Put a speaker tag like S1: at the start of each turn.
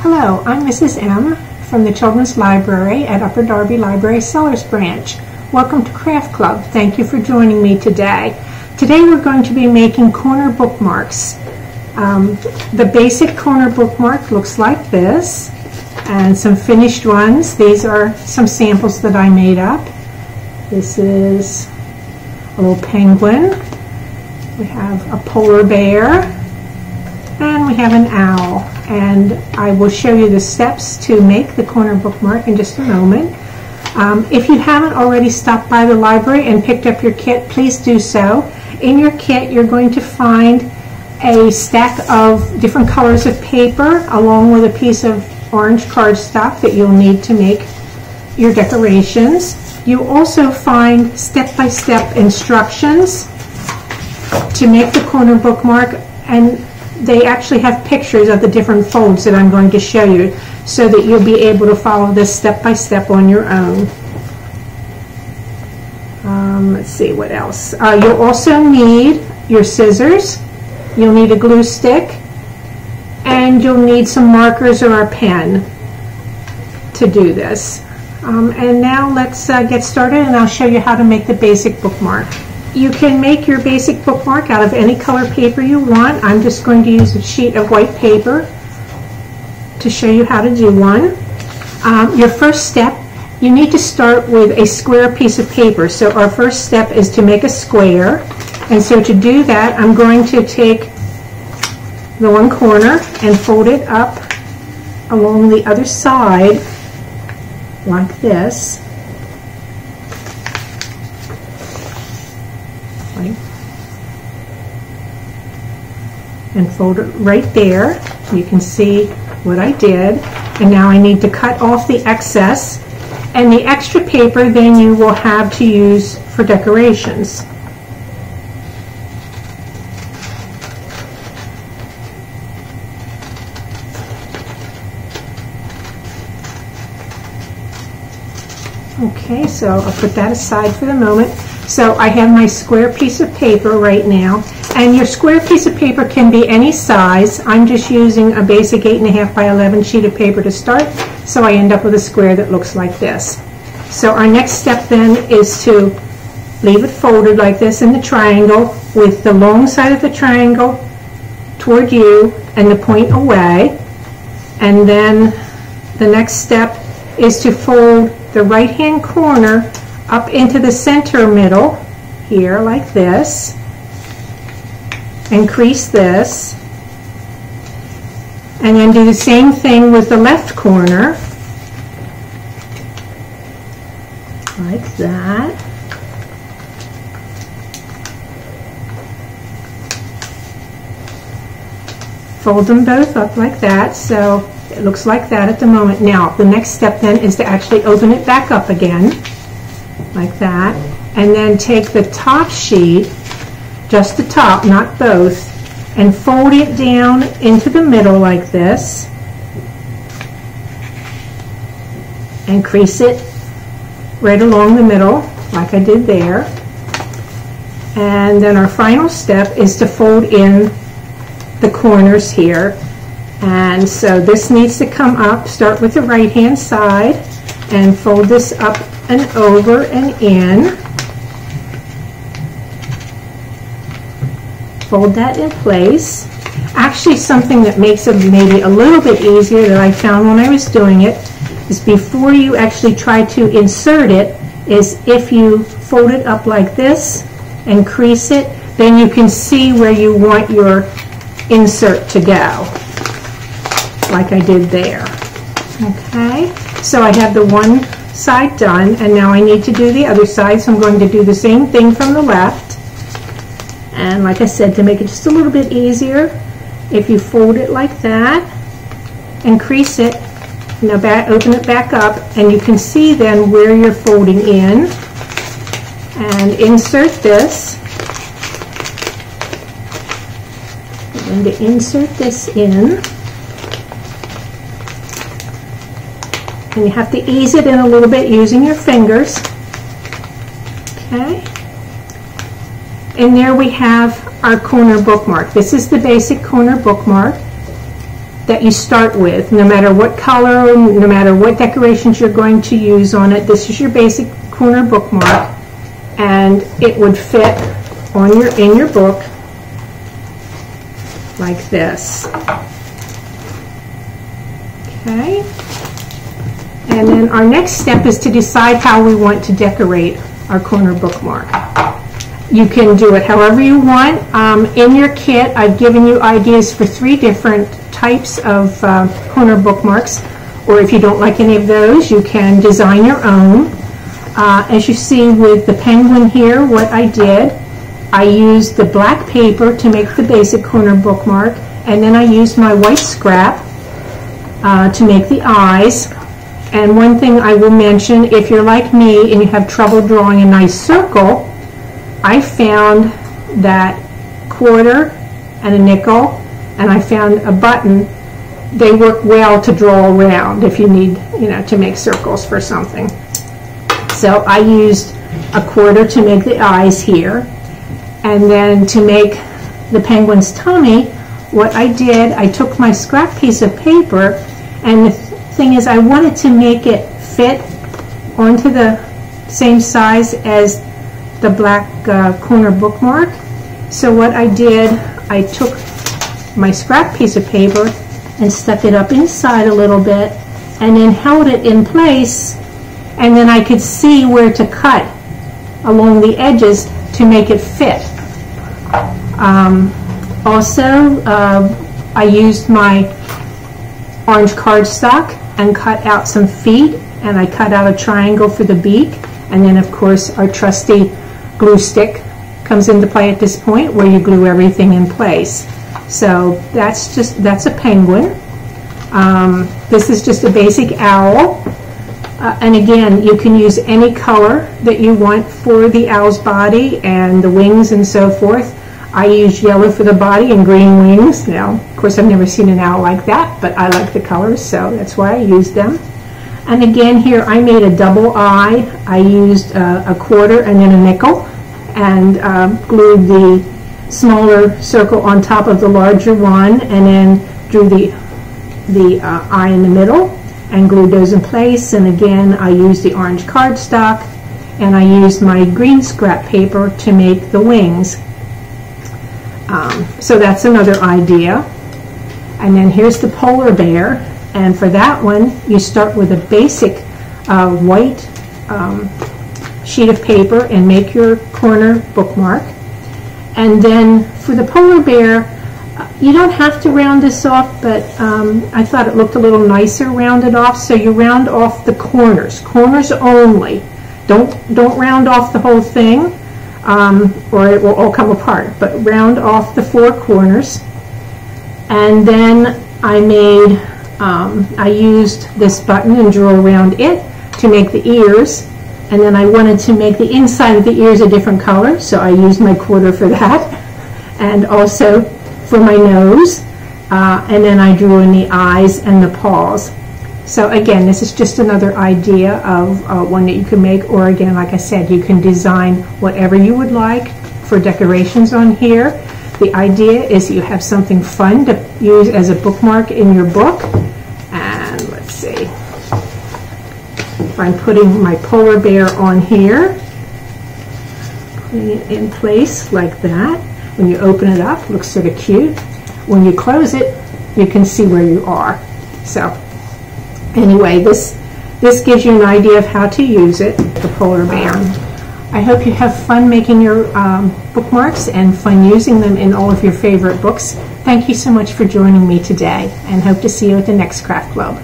S1: Hello, I'm Mrs. M from the Children's Library at Upper Darby Library Sellers Branch. Welcome to Craft Club. Thank you for joining me today. Today we're going to be making corner bookmarks. The basic corner bookmark looks like this, and some finished ones. These are some samples that I made up. This is a little penguin. We have a polar bear, and we have an owl. And I will show you the steps to make the corner bookmark in just a moment. If you haven't already stopped by the library and picked up your kit, please do so. In your kit, you're going to find a stack of different colors of paper along with a piece of orange cardstock that you'll need to make your decorations. You'll also find step-by-step instructions to make the corner bookmark, and they actually have pictures of the different folds that I'm going to show you so that you'll be able to follow this step-by-step on your own. Let's see what else. You'll also need your scissors, you'll need a glue stick, and you'll need some markers or a pen to do this. And now let's get started, and I'll show you how to make the basic bookmark. You can make your basic bookmark out of any color paper you want. I'm just going to use a sheet of white paper to show you how to do one. Your first step, you need to start with a square piece of paper. So our first step is to make a square. And so to do that, I'm going to take the one corner and fold it up along the other side like this. And fold it right there. You can see what I did. And now I need to cut off the excess, and the extra paper then you will have to use for decorations. Okay, so I'll put that aside for the moment. So I have my square piece of paper right now, and your square piece of paper can be any size. I'm just using a basic 8.5 by 11 sheet of paper to start, so I end up with a square that looks like this. So our next step then is to leave it folded like this in the triangle, with the long side of the triangle toward you and the point away. And then the next step is to fold the right hand corner up into the center middle here like this, and crease this, and then do the same thing with the left corner like that. Fold them both up like that, so it looks like that at the moment. Now the next step then is to actually open it back up again like that, and then take the top sheet, just the top, not both, and fold it down into the middle like this, and crease it right along the middle like I did there. And then our final step is to fold in the corners here, and so this needs to come up. Start with the right hand side and fold this up and over and in. Fold that in place. Actually, something that makes it maybe a little bit easier that I found when I was doing it is, before you actually try to insert it, is if you fold it up like this and crease it, then you can see where you want your insert to go, like I did there. Okay, so I have the one side done, and now I need to do the other side, so I'm going to do the same thing from the left. And like I said, to make it just a little bit easier, if you fold it like that and crease it, now open it back up, and you can see then where you're folding in, and insert this. I'm going to insert this in, and you have to ease it in a little bit using your fingers. Okay, and there we have our corner bookmark. This is the basic corner bookmark. that you start with, no matter what color, no matter what decorations you're going to use on it. This is your basic corner bookmark, and it would fit on in your book like this. Okay, and then our next step is to decide how we want to decorate our corner bookmark. You can do it however you want. In your kit, I've given you ideas for 3 different types of corner bookmarks, or if you don't like any of those, you can design your own. As you see with the penguin here, what I did, I used the black paper to make the basic corner bookmark, and then I used my white scrap to make the eyes. And one thing I will mention, if you're like me and you have trouble drawing a nice circle, I found that quarter and a nickel, and I found a button. They work well to draw around if you need, to make circles for something. So I used a quarter to make the eyes here, and then to make the penguin's tummy, what I did, I took my scrap piece of paper, and the thing is I wanted to make it fit onto the same size as the black corner bookmark. So what I did, I took my scrap piece of paper and stuck it up inside a little bit, and then held it in place, and then I could see where to cut along the edges to make it fit. Also, I used my orange cardstock and cut out some feet, and I cut out a triangle for the beak, and then of course our trusty glue stick comes into play at this point, where you glue everything in place. So that's a penguin. This is just a basic owl, and again, you can use any color that you want for the owl's body and the wings and so forth. I use yellow for the body and green wings. Now, of course, I've never seen an owl like that, but I like the colors, so that's why I used them. And again, here I made a double eye. I used a quarter and then a nickel, and glued the smaller circle on top of the larger one, and then drew the eye in the middle and glued those in place. And again, I used the orange cardstock, and I used my green scrap paper to make the wings. So that's another idea. And then here's the polar bear, and for that one you start with a basic white sheet of paper and make your corner bookmark. And then for the polar bear, you don't have to round this off, but I thought it looked a little nicer rounded off, so you round off the corners only. Don't round off the whole thing, or it will all come apart, but round off the 4 corners. And then I used this button and drew around it to make the ears, and then I wanted to make the inside of the ears a different color, so I used my quarter for that, and also for my nose, and then I drew in the eyes and the paws. So again, this is just another idea of one that you can make, or again, like I said, you can design whatever you would like for decorations on here. The idea is that you have something fun to use as a bookmark in your book. And let's see, if I'm putting my polar bear on here, putting it in place like that. When you open it up, it looks sort of cute. When you close it, you can see where you are. So anyway, this gives you an idea of how to use it, the polar bear. I hope you have fun making your bookmarks and fun using them in all of your favorite books. Thank you so much for joining me today, and hope to see you at the next craft club.